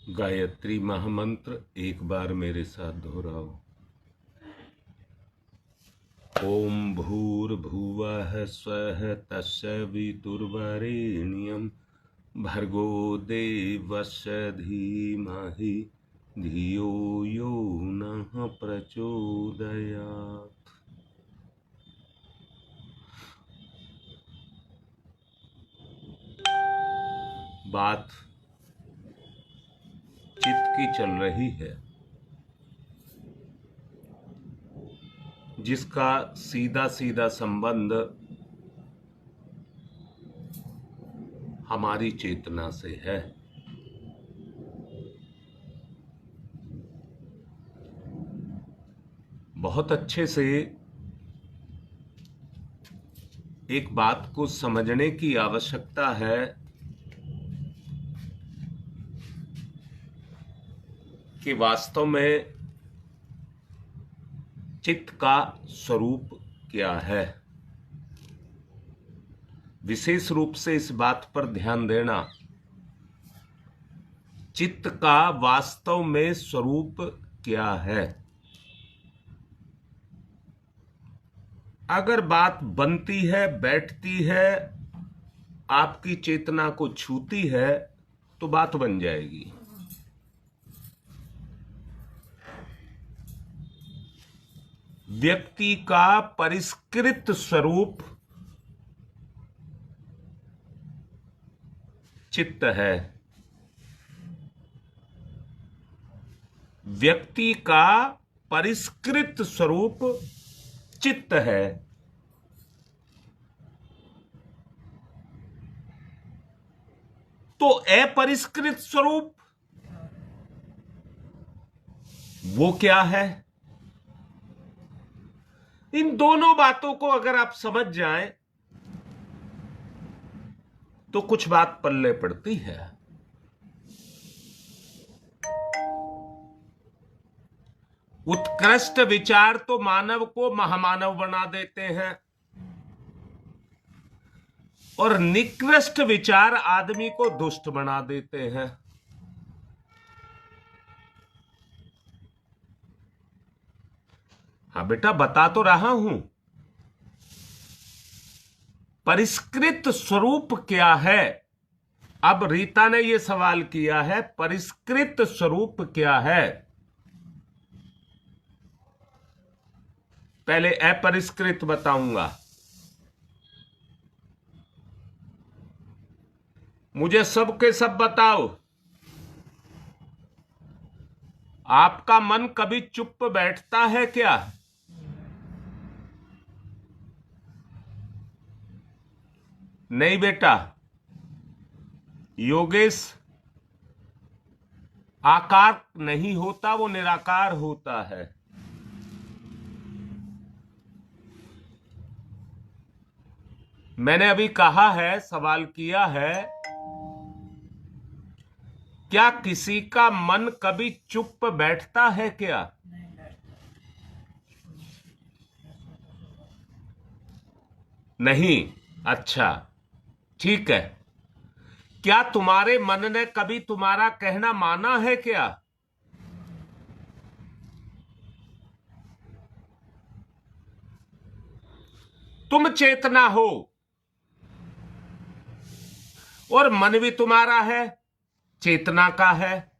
गायत्री महामंत्र एक बार मेरे साथ दोहराओ। ओम भूर्भुवः स्वः तत्सवितुर्वरेण्यं भर्गो देवस्य धीमहि धियो यो नः प्रचोदयात्। बात चित्त की चल रही है, जिसका सीधा सीधा संबंध हमारी चेतना से है। बहुत अच्छे से एक बात को समझने की आवश्यकता है कि वास्तव में चित्त का स्वरूप क्या है। विशेष रूप से इस बात पर ध्यान देना, चित्त का वास्तव में स्वरूप क्या है। अगर बात बनती है, बैठती है, आपकी चेतना को छूती है तो बात बन जाएगी। व्यक्ति का परिष्कृत स्वरूप चित्त है। व्यक्ति का परिष्कृत स्वरूप चित्त है। तो अपरिष्कृत स्वरूप वो क्या है? इन दोनों बातों को अगर आप समझ जाएं तो कुछ बात पल्ले पड़ती है। उत्कृष्ट विचार तो मानव को महामानव बना देते हैं और निकृष्ट विचार आदमी को दुष्ट बना देते हैं। हाँ बेटा, बता तो रहा हूं। परिष्कृत स्वरूप क्या है? अब रीता ने यह सवाल किया है, परिष्कृत स्वरूप क्या है? पहले अपरिष्कृत बताऊंगा। मुझे सब के सब बताओ, आपका मन कभी चुप बैठता है क्या? नहीं बेटा। योगेश, आकार नहीं होता, वो निराकार होता है। मैंने अभी कहा है, सवाल किया है, क्या किसी का मन कभी चुप बैठता है क्या? नहीं। अच्छा, ठीक है। क्या तुम्हारे मन ने कभी तुम्हारा कहना माना है क्या? तुम चेतना हो और मन भी तुम्हारा है, चेतना का है।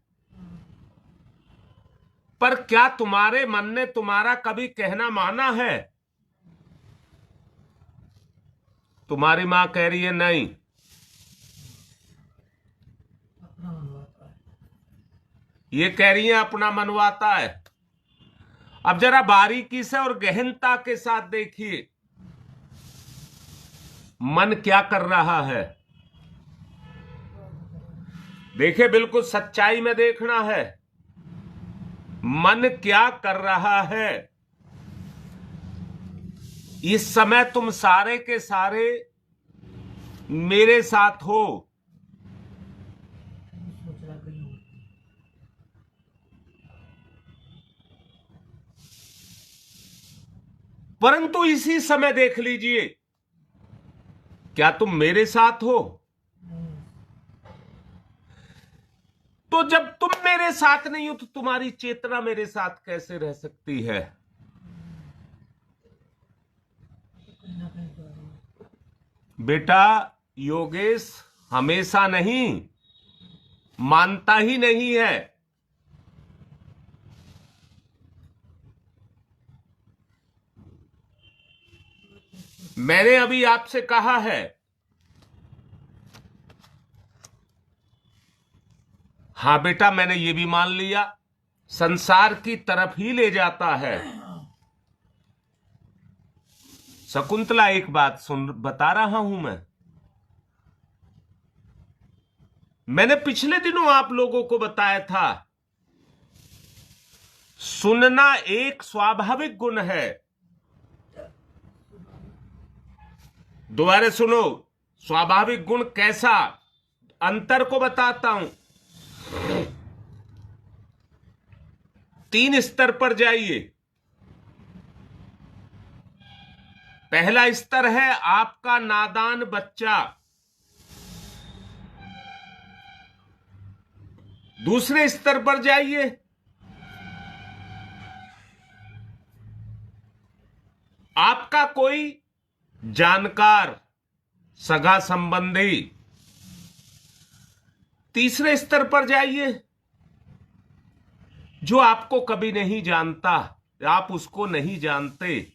पर क्या तुम्हारे मन ने तुम्हारा कभी कहना माना है? तुम्हारी मां कह रही है नहीं। ये कह रही है अपना मनवाता है। अब जरा बारीकी से और गहनता के साथ देखिए, मन क्या कर रहा है। देखिए, बिल्कुल सच्चाई में देखना है, मन क्या कर रहा है। इस समय तुम सारे के सारे मेरे साथ हो। परंतु इसी समय देख लीजिए, क्या तुम मेरे साथ हो? तो जब तुम मेरे साथ नहीं हो तो तुम्हारी चेतना मेरे साथ कैसे रह सकती है? बेटा, योगेश हमेशा नहीं, मानता ही नहीं है। मैंने अभी आपसे कहा है, हां बेटा, मैंने ये भी मान लिया, संसार की तरफ ही ले जाता है। शकुंतला, एक बात सुन, बता रहा हूं मैंने पिछले दिनों आप लोगों को बताया था, सुनना एक स्वाभाविक गुण है। दोबारा सुनो, स्वाभाविक गुण कैसा, अंतर को बताता हूं। 3 स्तर पर जाइए। पहला स्तर है आपका नादान बच्चा। दूसरे स्तर पर जाइए, आपका कोई जानकार, सगा संबंधी। तीसरे स्तर पर जाइए, जो आपको कभी नहीं जानता, आप उसको नहीं जानते।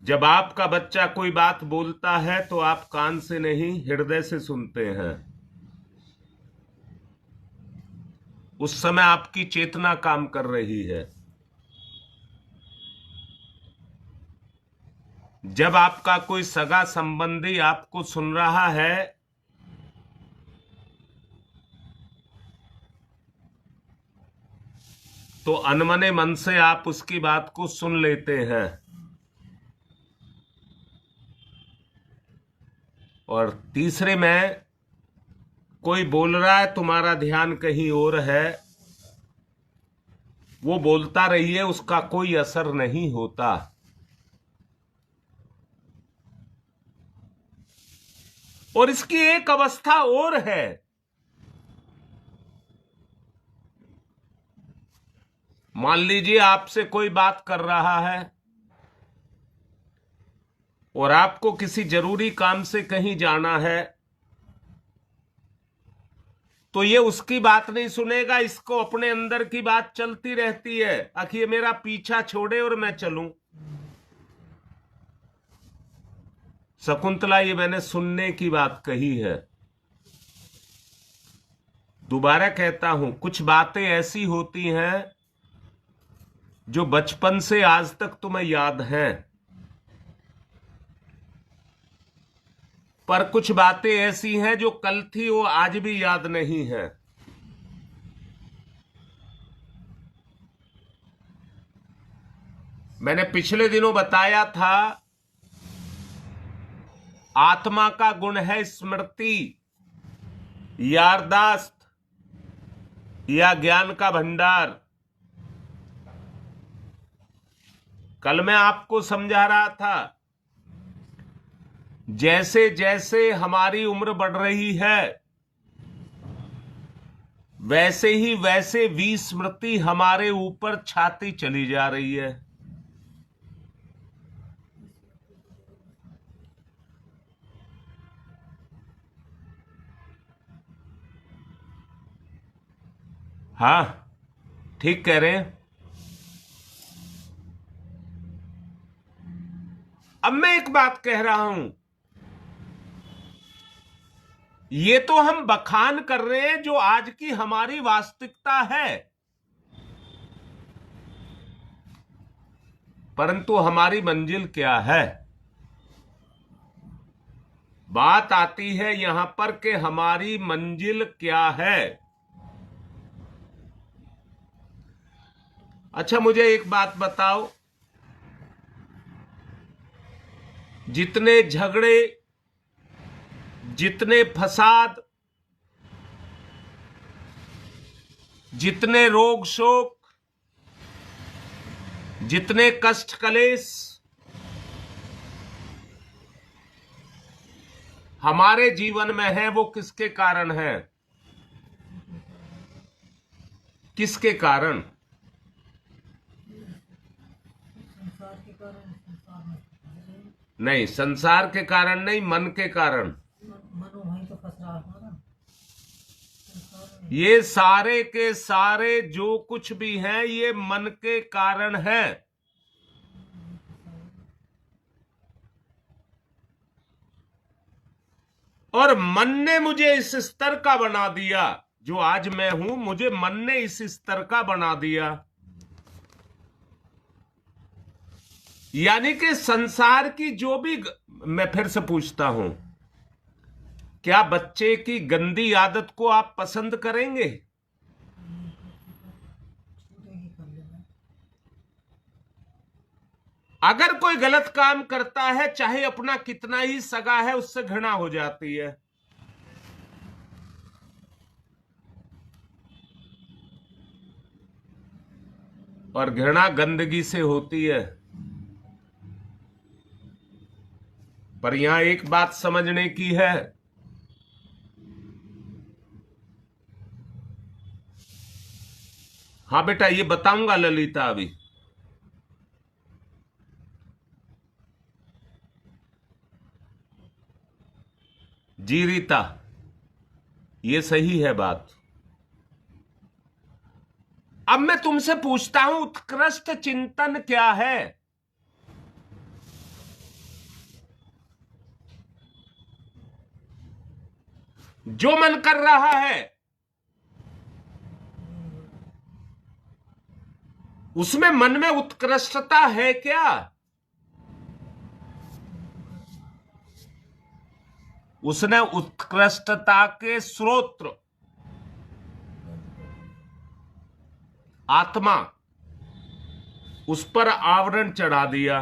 जब आपका बच्चा कोई बात बोलता है तो आप कान से नहीं, हृदय से सुनते हैं। उस समय आपकी चेतना काम कर रही है। जब आपका कोई सगा संबंधी आपको सुन रहा है तो अनमने मन से आप उसकी बात को सुन लेते हैं। और तीसरे में कोई बोल रहा है, तुम्हारा ध्यान कहीं और है, वो बोलता रहिए, उसका कोई असर नहीं होता। और इसकी एक अवस्था और है, मान लीजिए आपसे कोई बात कर रहा है और आपको किसी जरूरी काम से कहीं जाना है, तो ये उसकी बात नहीं सुनेगा, इसको अपने अंदर की बात चलती रहती है, आखिर मेरा पीछा छोड़े और मैं चलूं। शकुंतला, ये मैंने सुनने की बात कही है। दोबारा कहता हूं, कुछ बातें ऐसी होती हैं जो बचपन से आज तक तुम्हें याद हैं, पर कुछ बातें ऐसी हैं जो कल थी वो आज भी याद नहीं है। मैंने पिछले दिनों बताया था, आत्मा का गुण है स्मृति, याददाश्त या ज्ञान का भंडार। कल मैं आपको समझा रहा था, जैसे जैसे हमारी उम्र बढ़ रही है वैसे ही वैसे विस्मृति हमारे ऊपर छाती चली जा रही है। हाँ, ठीक कह रहे हैं। अब मैं एक बात कह रहा हूं, ये तो हम बखान कर रहे हैं जो आज की हमारी वास्तविकता है, परंतु हमारी मंजिल क्या है? बात आती है यहां पर कि हमारी मंजिल क्या है। अच्छा, मुझे एक बात बताओ, जितने झगड़े, जितने फसाद, जितने रोग शोक, जितने कष्ट कलेश, हमारे जीवन में है वो किसके कारण है? किसके कारण? संसार के कारण, संसार में नहीं, संसार के कारण नहीं, मन के कारण। मनो वहीं तो फंस रहा है ना संसार में। ये सारे के सारे जो कुछ भी हैं ये मन के कारण है। और मन ने मुझे इस स्तर का बना दिया, जो आज मैं हूं, मुझे मन ने इस स्तर का बना दिया। यानी कि संसार की जो भी मैं फिर से पूछता हूं, क्या बच्चे की गंदी आदत को आप पसंद करेंगे? छूटेगी कर लेना। अगर कोई गलत काम करता है, चाहे अपना कितना ही सगा है, उससे घृणा हो जाती है। और घृणा गंदगी से होती है। पर यहां एक बात समझने की है, हाँ बेटा, ये बताऊंगा ललिता अभी। जी रीता, ये सही है बात। अब मैं तुमसे पूछता हूं, उत्कृष्ट चिंतन क्या है? जो मन कर रहा है उसमें मन में उत्कृष्टता है क्या? उसने उत्कृष्टता के स्रोत आत्मा, उस पर आवरण चढ़ा दिया।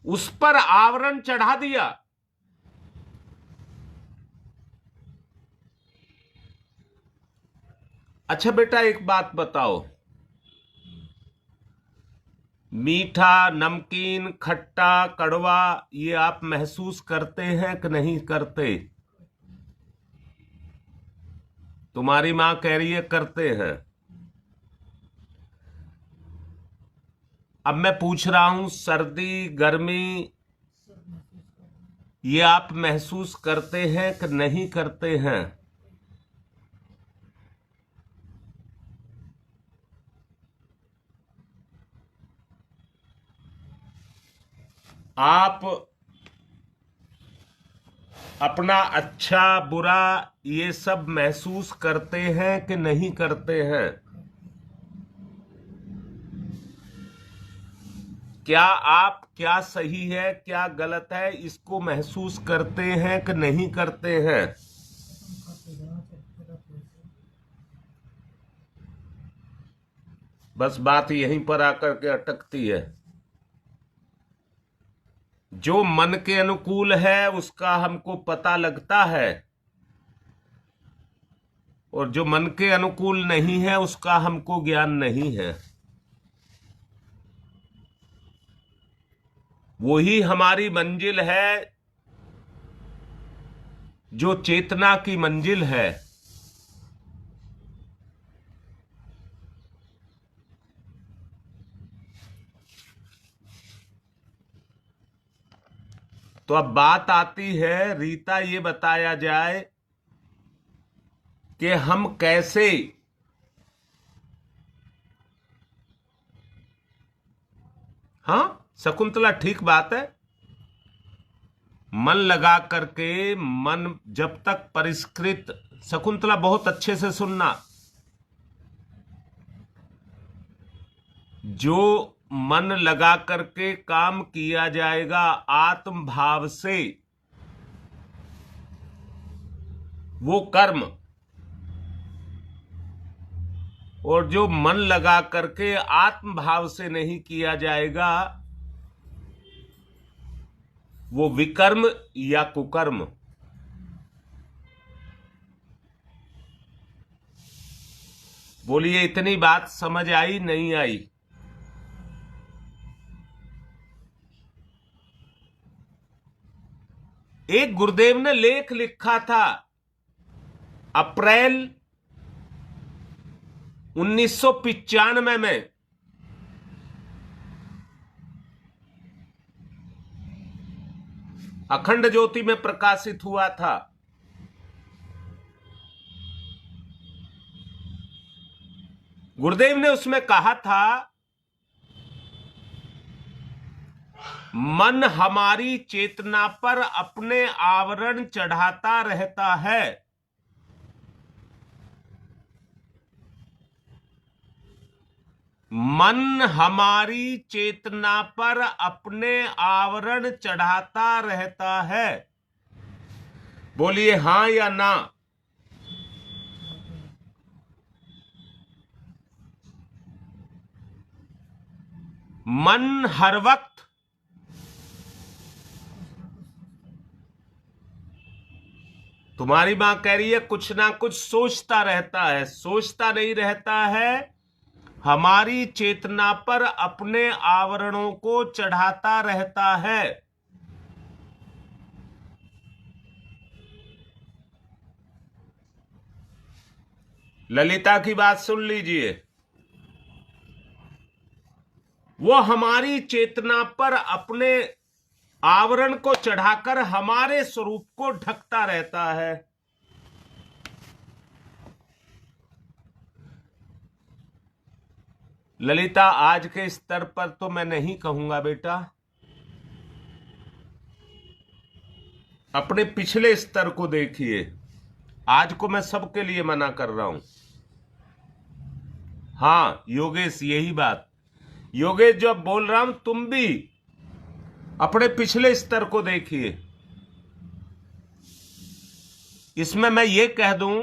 उस पर आवरण चढ़ा दिया। अच्छा बेटा, एक बात बताओ, मीठा, नमकीन, खट्टा, कड़वा, ये आप महसूस करते हैं कि नहीं करते? तुम्हारी मां कह रही है करते हैं। अब मैं पूछ रहा हूं, सर्दी, गर्मी, सब महसूस करना। ये आप महसूस करते हैं कि नहीं करते हैं? आप अपना अच्छा बुरा ये सब महसूस करते हैं कि नहीं करते हैं? क्या आप क्या सही है क्या गलत है इसको महसूस करते हैं कि नहीं करते हैं? कसम खाते जाना चाहिए गलत वैसे। बस बात यहीं पर आकर के अटकती है। जो मन के अनुकूल है उसका हमको पता लगता है, और जो मन के अनुकूल नहीं है उसका हमको ज्ञान नहीं है। वही हमारी मंजिल है, जो चेतना की मंजिल है। तो अब बात आती है, रीता, ये बताया जाए कि हम कैसे हाँ शकुंतला, ठीक बात है। मन लगा करके, मन जब तक परिष्कृत, शकुंतला बहुत अच्छे से सुनना, जो मन लगा करके काम किया जाएगा आत्म भाव से, वो कर्म, और जो मन लगा करके आत्म भाव से नहीं किया जाएगा वो विकर्म या कुकर्म। बोलिए, इतनी बात समझ आई नहीं आई? एक गुरुदेव ने लेख लिखा था अप्रैल 1995 में। अखंड ज्योति में प्रकाशित हुआ था। गुरुदेव ने उसमें कहा था, मन हमारी चेतना पर अपने आवरण चढ़ाता रहता है। मन हमारी चेतना पर अपने आवरण चढ़ाता रहता है। बोलिए हां या ना। मन हर वक्त तुम्हारी मां कह रही है कुछ ना कुछ सोचता रहता है, सोचता नहीं रहता है, हमारी चेतना पर अपने आवरणों को चढ़ाता रहता है। ललिता की बात सुन लीजिए। वो हमारी चेतना पर अपने आवरण को चढ़ाकर हमारे स्वरूप को ढकता रहता है। ललिता, आज के स्तर पर तो मैं नहीं कहूंगा बेटा, अपने पिछले स्तर को देखिए। आज को मैं सबके लिए मना कर रहा हूं। हाँ योगेश, यही बात। योगेश, जो बोल रहा हूं, तुम भी अपने पिछले स्तर को देखिए। इसमें मैं ये कह दूं,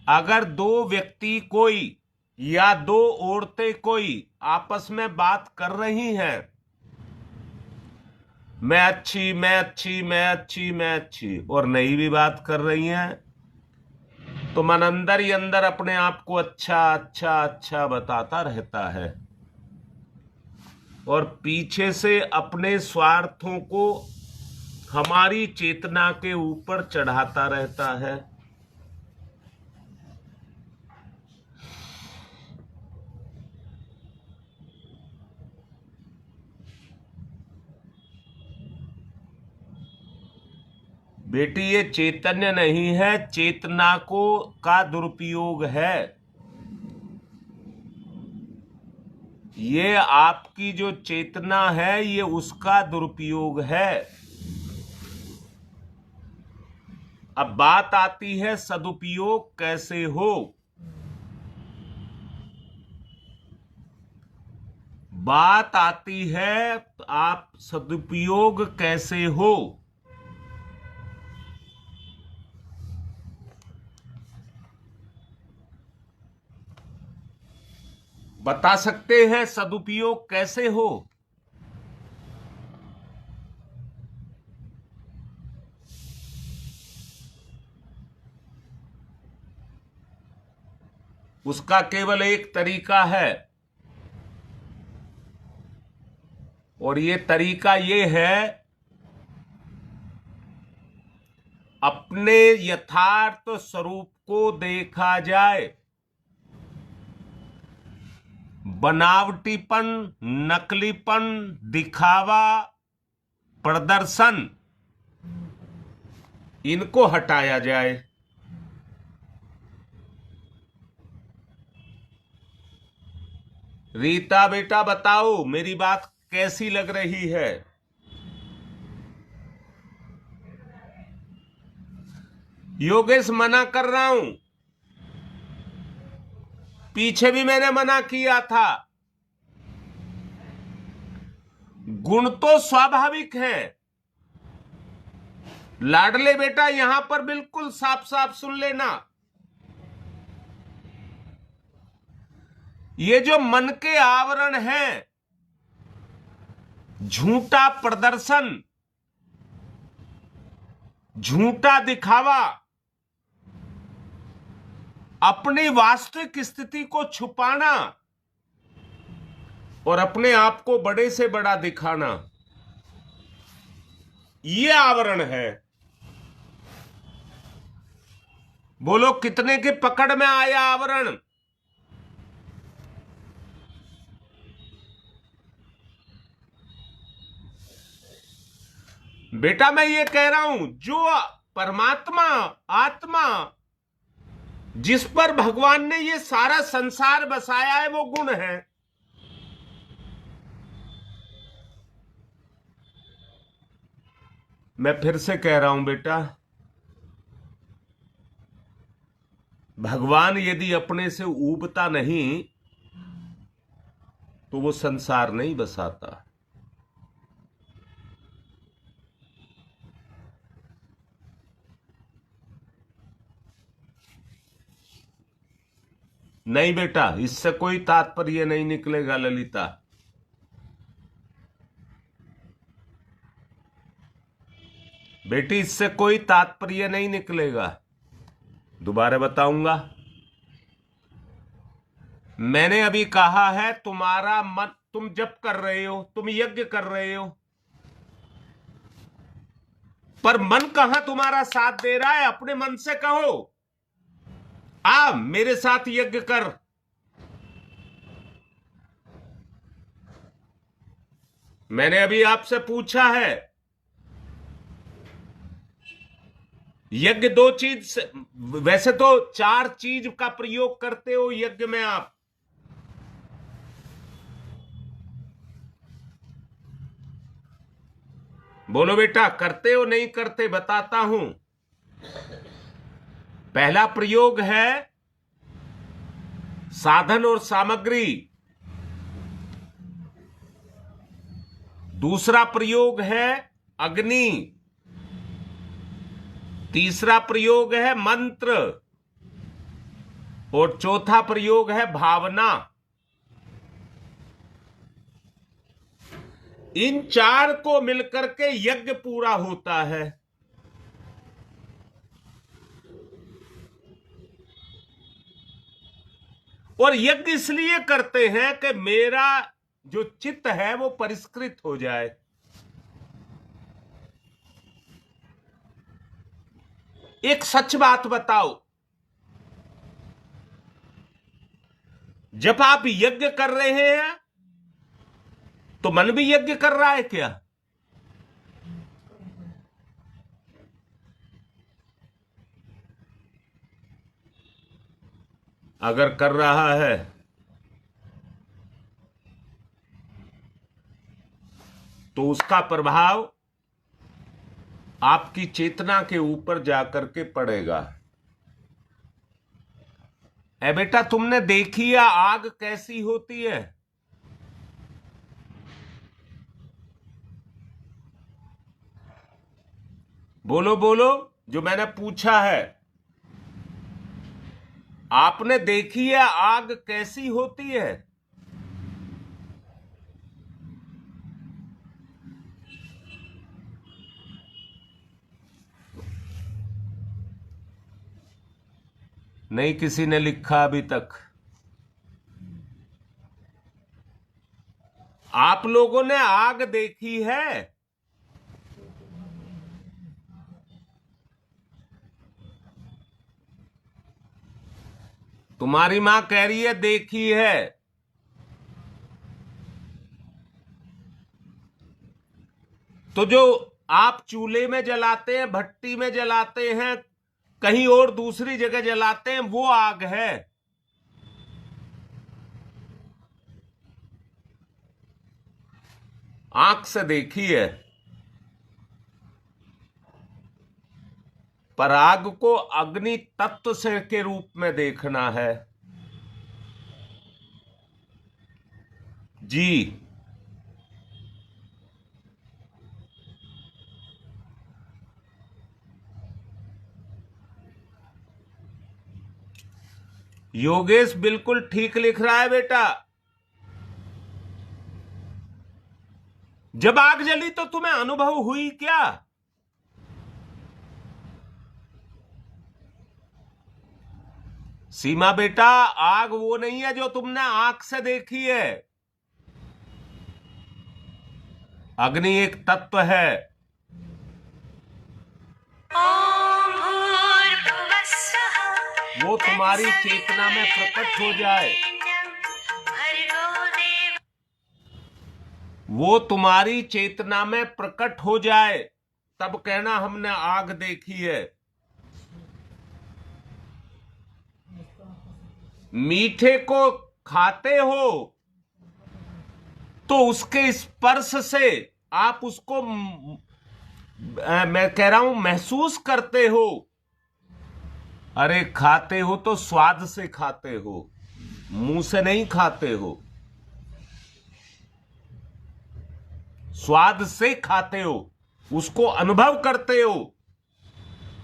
अगर दो व्यक्ति कोई या दो औरतें कोई आपस में बात कर रही हैं, मैं अच्छी, मैं अच्छी, मैं अच्छी, मैं अच्छी, और नहीं भी बात कर रही हैं, तो मन अंदर ही अंदर अपने आप को अच्छा अच्छा अच्छा बताता रहता है और पीछे से अपने स्वार्थों को हमारी चेतना के ऊपर चढ़ाता रहता है। बेटी, ये चैतन्य नहीं है, चेतना को का दुरुपयोग है। ये आपकी जो चेतना है, ये उसका दुरुपयोग है। अब बात आती है सदुपयोग कैसे हो। बात आती है आप सदुपयोग कैसे हो। बता सकते हैं सदुपयोग कैसे हो। उसका केवल एक तरीका है, और ये तरीका ये है, अपने यथार्थ स्वरूप को देखा जाए। बनावटीपन, नकलीपन, दिखावा, प्रदर्शन, इनको हटाया जाए। रीता बेटा, बताओ मेरी बात कैसी लग रही है। योगेश, मना कर रहा हूं, पीछे भी मैंने मना किया था। गुण तो स्वाभाविक है। लाडले बेटा, यहां पर बिल्कुल साफ साफ सुन लेना, ये जो मन के आवरण हैं, झूठा प्रदर्शन, झूठा दिखावा, अपनी वास्तविक स्थिति को छुपाना और अपने आप को बड़े से बड़ा दिखाना, ये आवरण है। बोलो कितने की पकड़ में आया आवरण? बेटा मैं ये कह रहा हूं, जो परमात्मा आत्मा जिस पर भगवान ने ये सारा संसार बसाया है वो गुण है। मैं फिर से कह रहा हूं बेटा, भगवान यदि अपने से ऊबता नहीं तो वो संसार नहीं बसाता। नहीं बेटा, इससे कोई तात्पर्य नहीं निकलेगा ललिता। बेटी इससे कोई तात्पर्य नहीं निकलेगा। दोबारा बताऊंगा, मैंने अभी कहा है तुम्हारा मन, तुम जप कर रहे हो, तुम यज्ञ कर रहे हो, पर मन कहां तुम्हारा साथ दे रहा है? अपने मन से कहो, आ मेरे साथ यज्ञ कर। मैंने अभी आपसे पूछा है, यज्ञ दो चीज से, वैसे तो चार चीज का प्रयोग करते हो यज्ञ में आप। बोलो बेटा, करते हो नहीं करते? बताता हूं। पहला प्रयोग है साधन और सामग्री, दूसरा प्रयोग है अग्नि, तीसरा प्रयोग है मंत्र, और चौथा प्रयोग है भावना। इन चार को मिलकर के यज्ञ पूरा होता है। और यज्ञ इसलिए करते हैं कि मेरा जो चित्त है वो परिष्कृत हो जाए। एक सच बात बताओ, जब आप यज्ञ कर रहे हैं तो मन भी यज्ञ कर रहा है क्या? अगर कर रहा है तो उसका प्रभाव आपकी चेतना के ऊपर जाकर के पड़ेगा। ए बेटा, तुमने देखी है आग कैसी होती है? बोलो बोलो, जो मैंने पूछा है, आपने देखी है आग कैसी होती है? नहीं किसी ने लिखा अभी तक। आप लोगों ने आग देखी है? तुम्हारी मां कह रही है देखी है। तो जो आप चूल्हे में जलाते हैं, भट्टी में जलाते हैं, कहीं और दूसरी जगह जलाते हैं, वो आग है। आंख से देखी है, पर आग को अग्नि तत्व से के रूप में देखना है। जी, योगेश बिल्कुल ठीक लिख रहा है बेटा। जब आग जली तो तुम्हें अनुभव हुई क्या? सीमा बेटा, आग वो नहीं है जो तुमने आंख से देखी है। अग्नि एक तत्व है। ॐ भूर्भुवः स्वः वो तुम्हारी चेतना में प्रकट हो जाए, भर्गो देव वो तुम्हारी चेतना में प्रकट हो जाए, तब कहना हमने आग देखी है। मीठे को खाते हो तो उसके स्पर्श से आप उसको मैं कह रहा हूं महसूस करते हो। अरे खाते हो तो स्वाद से खाते हो, मुंह से नहीं खाते हो, स्वाद से खाते हो, उसको अनुभव करते हो,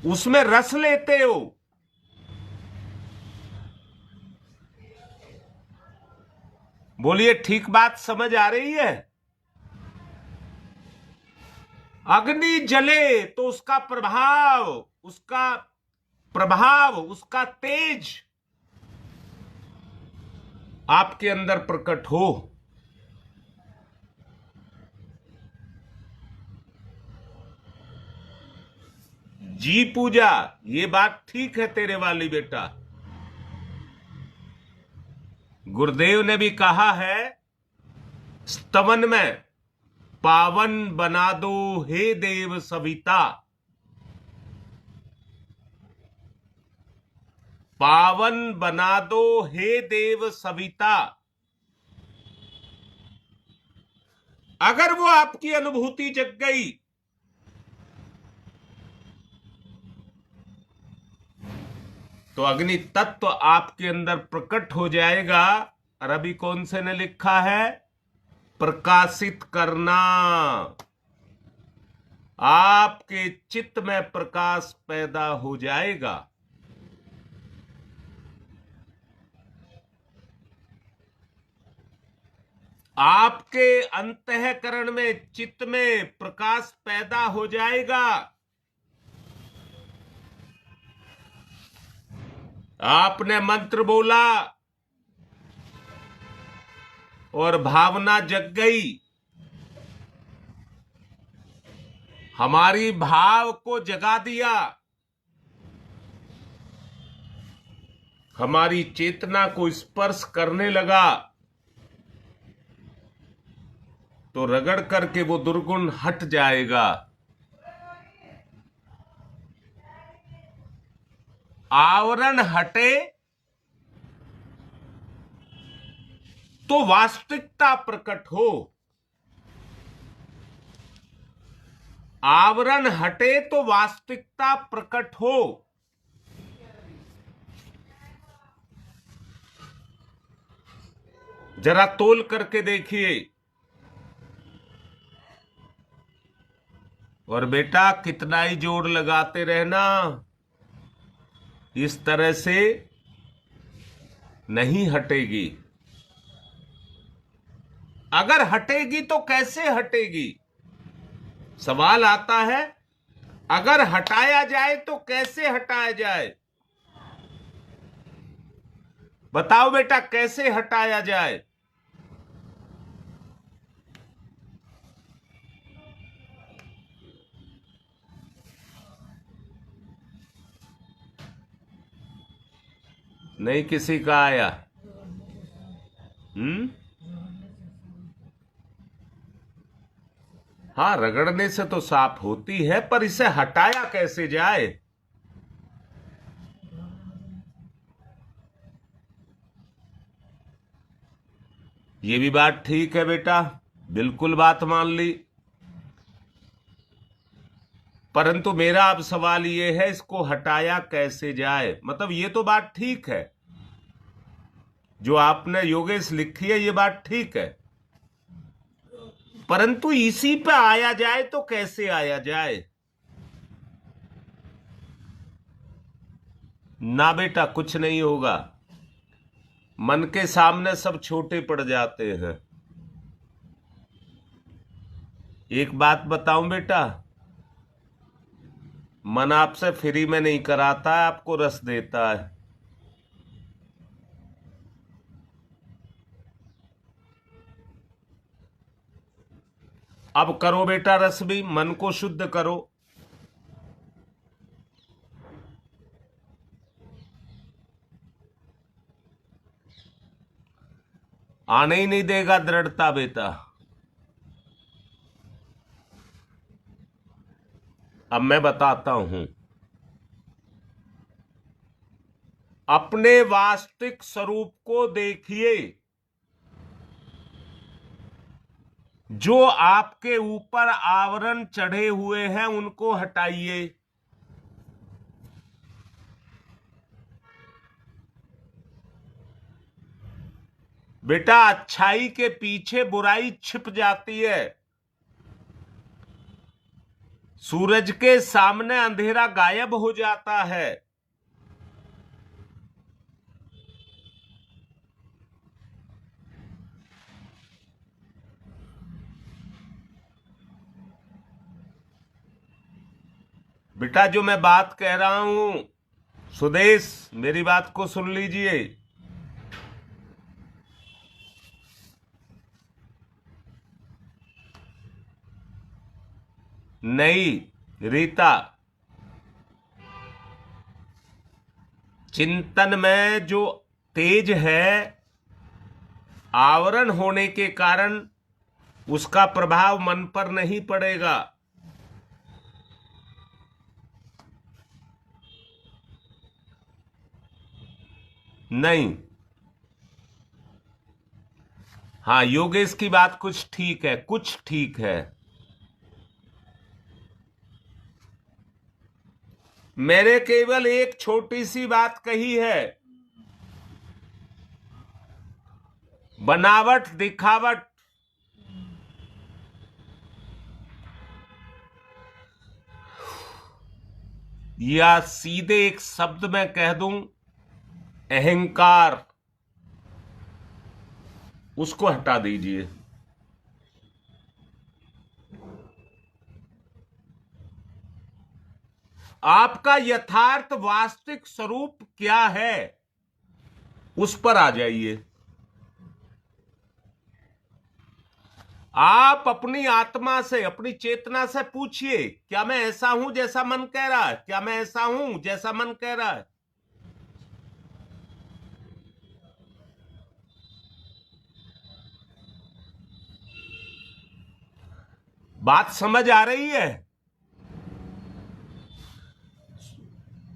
उसमें रस लेते हो। बोलिए, ठीक बात समझ आ रही है? अग्नि जले तो उसका प्रभाव, उसका तेज आपके अंदर प्रकट हो। जी पूजा, ये बात ठीक है तेरे वाली बेटा। गुरुदेव ने भी कहा है स्तवन में, पावन बना दो हे देव सविता, पावन बना दो हे देव सविता। अगर वो आपकी अनुभूति जग गई तो अग्नि तत्व आपके अंदर प्रकट हो जाएगा। और अभी कौन से ने लिखा है? प्रकाशित करना। आपके चित्त में प्रकाश पैदा हो जाएगा। आपके अंतःकरण में, चित्त में प्रकाश पैदा हो जाएगा। आपने मंत्र बोला और भावना जग गई, हमारी भाव को जगा दिया, हमारी चेतना को स्पर्श करने लगा, तो रगड़ करके वो दुर्गुण हट जाएगा। आवरण हटे तो वास्तविकता प्रकट हो। आवरण हटे तो वास्तविकता प्रकट हो। जरा तोल करके देखिए। और बेटा, कितना ही जोर लगाते रहना, इस तरह से नहीं हटेगी। अगर हटेगी तो कैसे हटेगी? सवाल आता है, अगर हटाया जाए तो कैसे हटाया जाए? बताओ बेटा, कैसे हटाया जाए? नहीं किसी का आया? हाँ, रगड़ने से तो साफ होती है, पर इसे हटाया कैसे जाए? ये भी बात ठीक है बेटा, बिल्कुल बात मान ली। परंतु मेरा अब सवाल ये है, इसको हटाया कैसे जाए? मतलब ये तो बात ठीक है, जो आपने योगेश लिखी है ये बात ठीक है, परंतु इसी पे आया जाए तो कैसे आया जाए? ना बेटा, कुछ नहीं होगा। मन के सामने सब छोटे पड़ जाते हैं। एक बात बताऊं बेटा, मन आपसे फ्री में नहीं कराता है, आपको रस देता है। अब करो बेटा रस भी, मन को शुद्ध करो। आने ही नहीं देगा दृढ़ता बेटा। अब मैं बताता हूं, अपने वास्तविक स्वरूप को देखिए। जो आपके ऊपर आवरण चढ़े हुए हैं उनको हटाइए। बेटा, अच्छाई के पीछे बुराई छिप जाती है। सूरज के सामने अंधेरा गायब हो जाता है। बेटा, जो मैं बात कह रहा हूं, सुदेश, मेरी बात को सुन लीजिए। नहीं रीता, चिंतन में जो तेज है, आवरण होने के कारण उसका प्रभाव मन पर नहीं पड़ेगा। नहीं। हाँ, योगेश की बात कुछ ठीक है, कुछ ठीक है। मैंने केवल एक छोटी सी बात कही है, बनावट दिखावट या सीधे एक शब्द में कह दूं, अहंकार, उसको हटा दीजिए। आपका यथार्थ वास्तविक स्वरूप क्या है, उस पर आ जाइए। आप अपनी आत्मा से, अपनी चेतना से पूछिए, क्या मैं ऐसा हूं जैसा मन कह रहा है? क्या मैं ऐसा हूं जैसा मन कह रहा है? बात समझ आ रही है?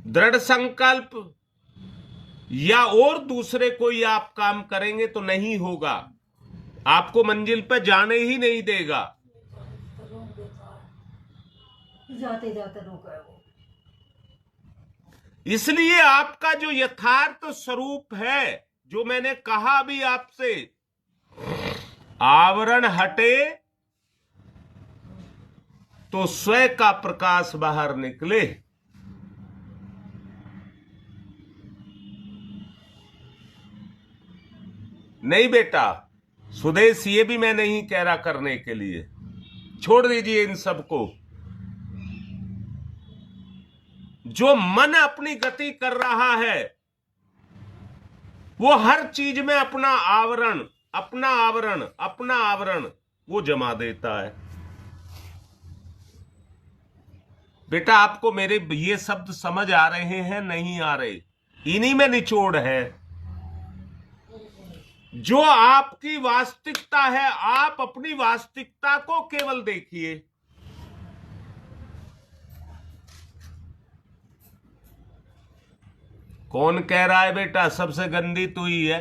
दृढ़ संकल्प या और दूसरे कोई आप काम करेंगे तो नहीं होगा, आपको मंजिल पर जाने ही नहीं देगा। जाते जाते रोका है वो। इसलिए आपका जो यथार्थ स्वरूप है, जो मैंने कहा अभी आपसे, आवरण हटे तो स्वयं का प्रकाश बाहर निकले। नहीं बेटा, सुदेश, ये भी मैं नहीं कह रहा करने के लिए, छोड़ दीजिए इन सबको। जो मन अपनी गति कर रहा है, वो हर चीज में अपना आवरण, अपना आवरण, अपना आवरण वो जमा देता है। बेटा, आपको मेरे ये शब्द समझ आ रहे हैं, नहीं आ रहे? इन्हीं में निचोड़ है। जो आपकी वास्तविकता है, आप अपनी वास्तविकता को केवल देखिए। कौन कह रहा है बेटा सबसे गंदी तू ही है?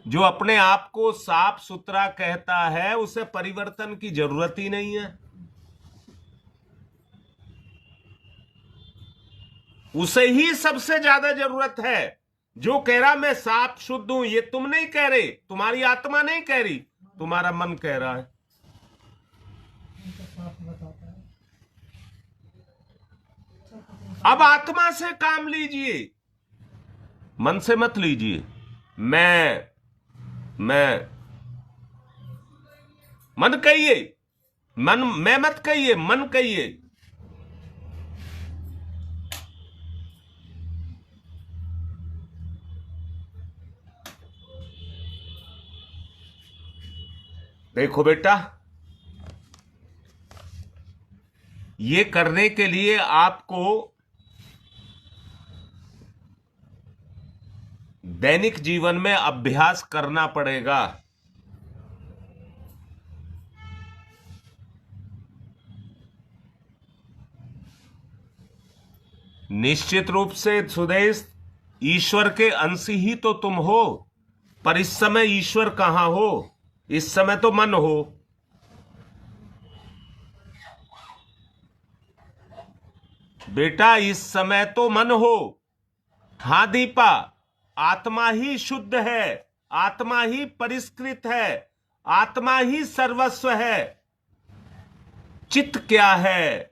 जो अपने आप को साफ सुथरा कहता है, उसे परिवर्तन की जरूरत ही नहीं है। उसे ही सबसे ज्यादा जरूरत है। जो कह रहा मैं साफ शुद्ध हूं, ये तुम नहीं कह रहे, तुम्हारी आत्मा नहीं कह रही, तुम्हारा मन कह रहा है। उनको साफ बताता है। अब आत्मा से काम लीजिए, मन से मत लीजिए। मैं मन कहिए, मन मैं मत कहिए, मन कहिए। देखो बेटा, ये करने के लिए आपको दैनिक जीवन में अभ्यास करना पड़ेगा। निश्चित रूप से सुदेश, ईश्वर के अंश ही तो तुम हो, पर इस समय ईश्वर कहां हो? इस समय तो मन हो। बेटा इस समय तो मन हो। हां दीपा, आत्मा ही शुद्ध है, आत्मा ही परिष्कृत है, आत्मा ही सर्वस्व है। चित्त क्या है?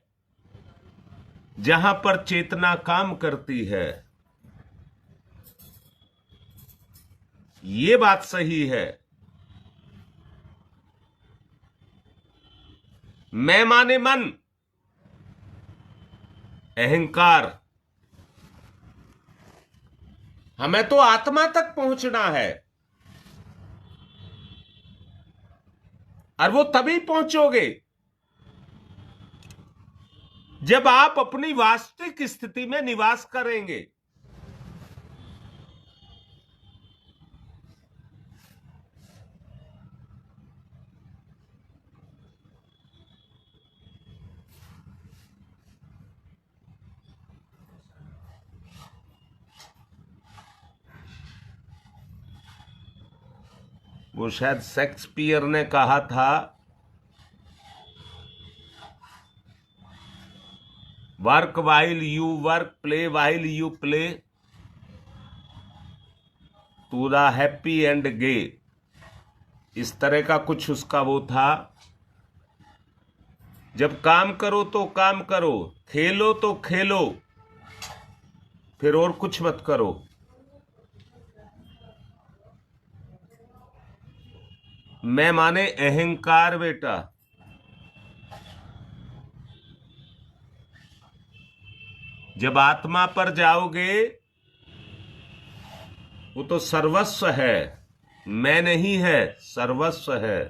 जहां पर चेतना काम करती है। ये बात सही है। मैं माने मन, अहंकार। हमें तो आत्मा तक पहुंचना है, और वो तभी पहुंचोगे जब आप अपनी वास्तविक स्थिति में निवास करेंगे। वो शायद शेक्सपियर ने कहा था, work while you work, play while you play, to the happy and gay. इस तरह का कुछ उसका वो था। जब काम करो तो काम करो, खेलो तो खेलो, फिर और कुछ मत करो। मैं माने अहंकार बेटा। जब आत्मा पर जाओगे, वो तो सर्वस्व है, मैं नहीं है, सर्वस्व है।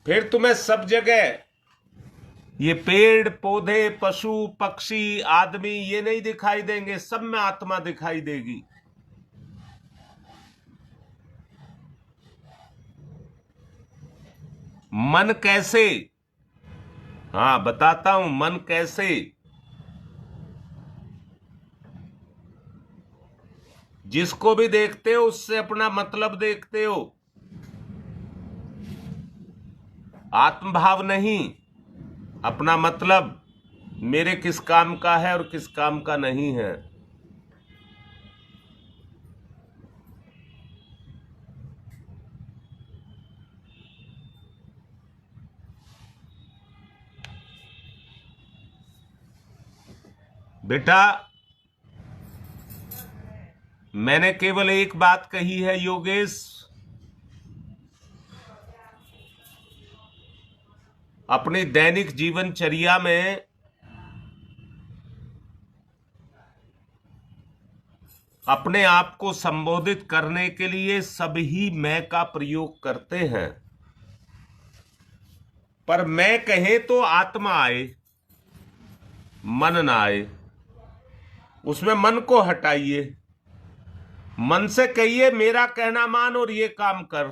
फिर तुम्हें सब जगह ये पेड़ पौधे, पशु पक्षी, आदमी ये नहीं दिखाई देंगे, सब में आत्मा दिखाई देगी। मन कैसे? हाँ बताता हूं, मन कैसे। जिसको भी देखते हो उससे अपना मतलब देखते हो, आत्मभाव नहीं। अपना मतलब मेरे किस काम का है और किस काम का नहीं है। बेटा मैंने केवल एक बात कही है योगेश, अपनी दैनिक जीवनचर्या में अपने आप को संबोधित करने के लिए सभी मैं का प्रयोग करते हैं, पर मैं कहे तो आत्मा आए, मन ना आए। उसमें मन को हटाइए, मन से कहिए मेरा कहना मान और ये काम कर,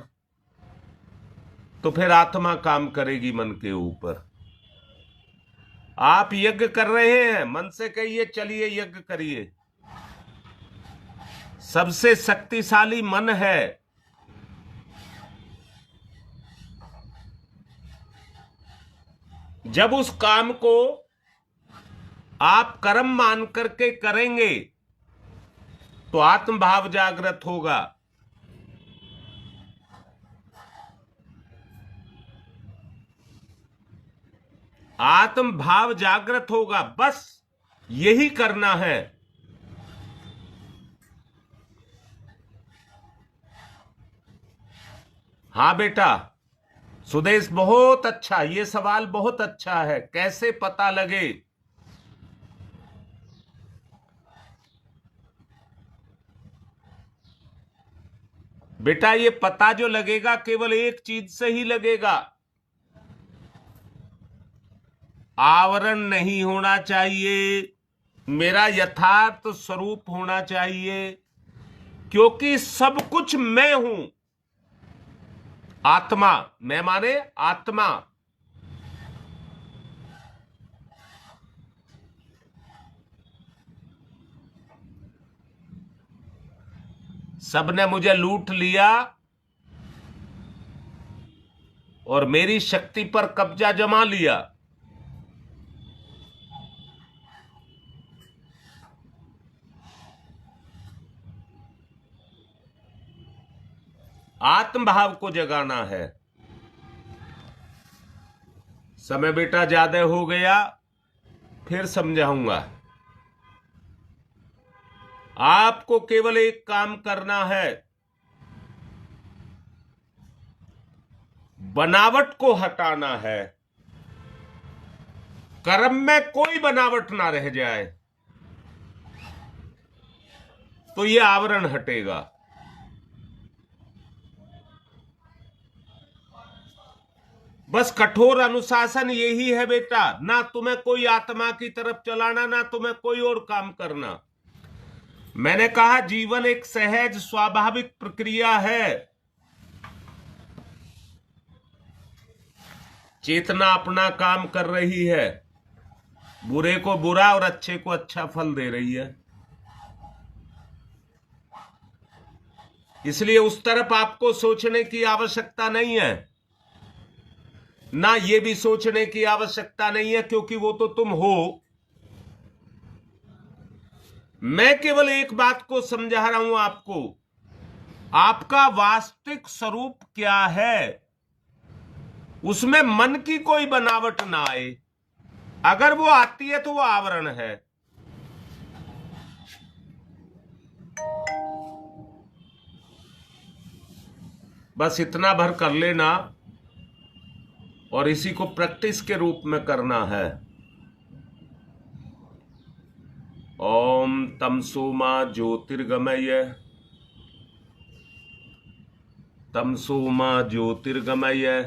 तो फिर आत्मा काम करेगी मन के ऊपर। आप यज्ञ कर रहे हैं, मन से कहिए चलिए यज्ञ करिए। सबसे शक्तिशाली मन है। जब उस काम को आप कर्म मान करके करेंगे तो आत्मभाव जागृत होगा। आत्मभाव जागृत होगा, बस यही करना है। हाँ बेटा सुदेश, बहुत अच्छा, ये सवाल बहुत अच्छा है। कैसे पता लगे? बेटा ये पता जो लगेगा केवल एक चीज से ही लगेगा, आवरण नहीं होना चाहिए, मेरा यथार्थ स्वरूप होना चाहिए, क्योंकि सब कुछ मैं हूं। आत्मा, मैं माने आत्मा। सबने मुझे लूट लिया और मेरी शक्ति पर कब्जा जमा लिया। आत्मभाव को जगाना है। समय बेटा ज्यादा हो गया, फिर समझाऊंगा। आपको केवल एक काम करना है, बनावट को हटाना है। कर्म में कोई बनावट ना रह जाए, तो यह आवरण हटेगा। बस कठोर अनुशासन यही है बेटा, ना तुम्हें कोई आत्मा की तरफ चलाना, ना तुम्हें कोई और काम करना। मैंने कहा जीवन एक सहज स्वाभाविक प्रक्रिया है। चेतना अपना काम कर रही है, बुरे को बुरा और अच्छे को अच्छा फल दे रही है। इसलिए उस तरफ आपको सोचने की आवश्यकता नहीं है, ना ये भी सोचने की आवश्यकता नहीं है, क्योंकि वो तो तुम हो। मैं केवल एक बात को समझा रहा हूं आपको, आपका वास्तविक स्वरूप क्या है, उसमें मन की कोई बनावट ना आए। अगर वो आती है तो वो आवरण है। बस इतना भर कर लेना और इसी को प्रैक्टिस के रूप में करना है। ओम तमसो मा ज्योतिर्गमय, तमसो मा ज्योतिर्गमय,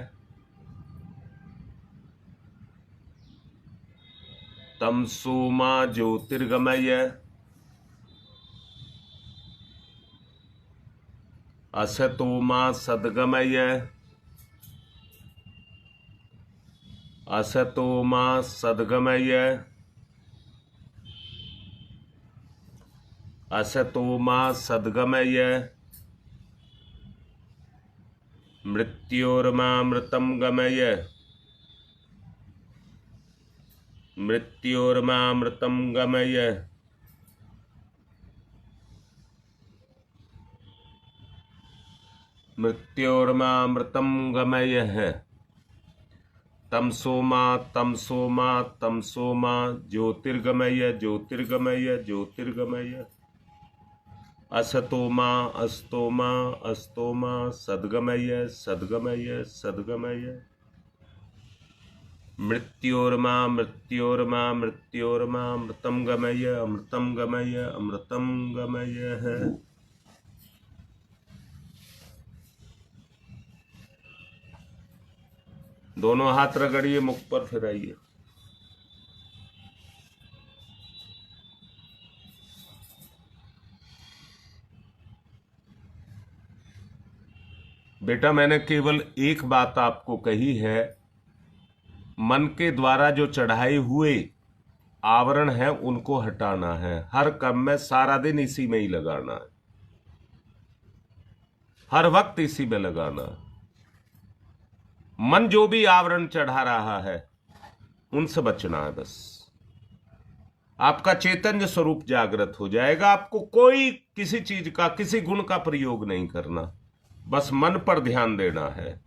तमसो मा ज्योतिर्गमय, असतो मा सद्गमय, असतो मा सद्गमय, असतो मा सद्गमय, मृत्योर्मामृतं गमय, मृत्योर्मामृतं गमय, मृत्योर्मामृतं गमय है। तमसो मा तमसो मा तमसो मा ज्योतिर्गमय ज्योतिर्गमय ज्योतिर्गमय, असतो मा अस्तो मा अस्तो मा सद्गमय सद्गमय सद्गमय, मृत्योर्मा मृत्योर्मा मृत्योर्मा अमृतं गमय अमृतं गमय अमृतं गमय है। दोनों हाथ रगड़िए, मुख पर फिराइए। बेटा मैंने केवल एक बात आपको कही है, मन के द्वारा जो चढ़ाए हुए आवरण है उनको हटाना है। हर कर्म में सारा दिन इसी में ही लगाना है, हर वक्त इसी में लगाना है। मन जो भी आवरण चढ़ा रहा है उनसे बचना है। बस आपका चैतन्य स्वरूप जागृत हो जाएगा। आपको कोई किसी चीज का, किसी गुण का प्रयोग नहीं करना, बस मन पर ध्यान देना है।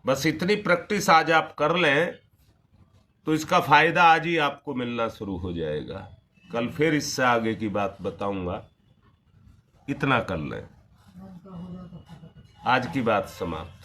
बस इतनी प्रैक्टिस आज आप कर लें तो इसका फायदा आज ही आपको मिलना शुरू हो जाएगा। कल फिर इससे आगे की बात बताऊंगा, इतना कर लें। आज की बात समाप्त।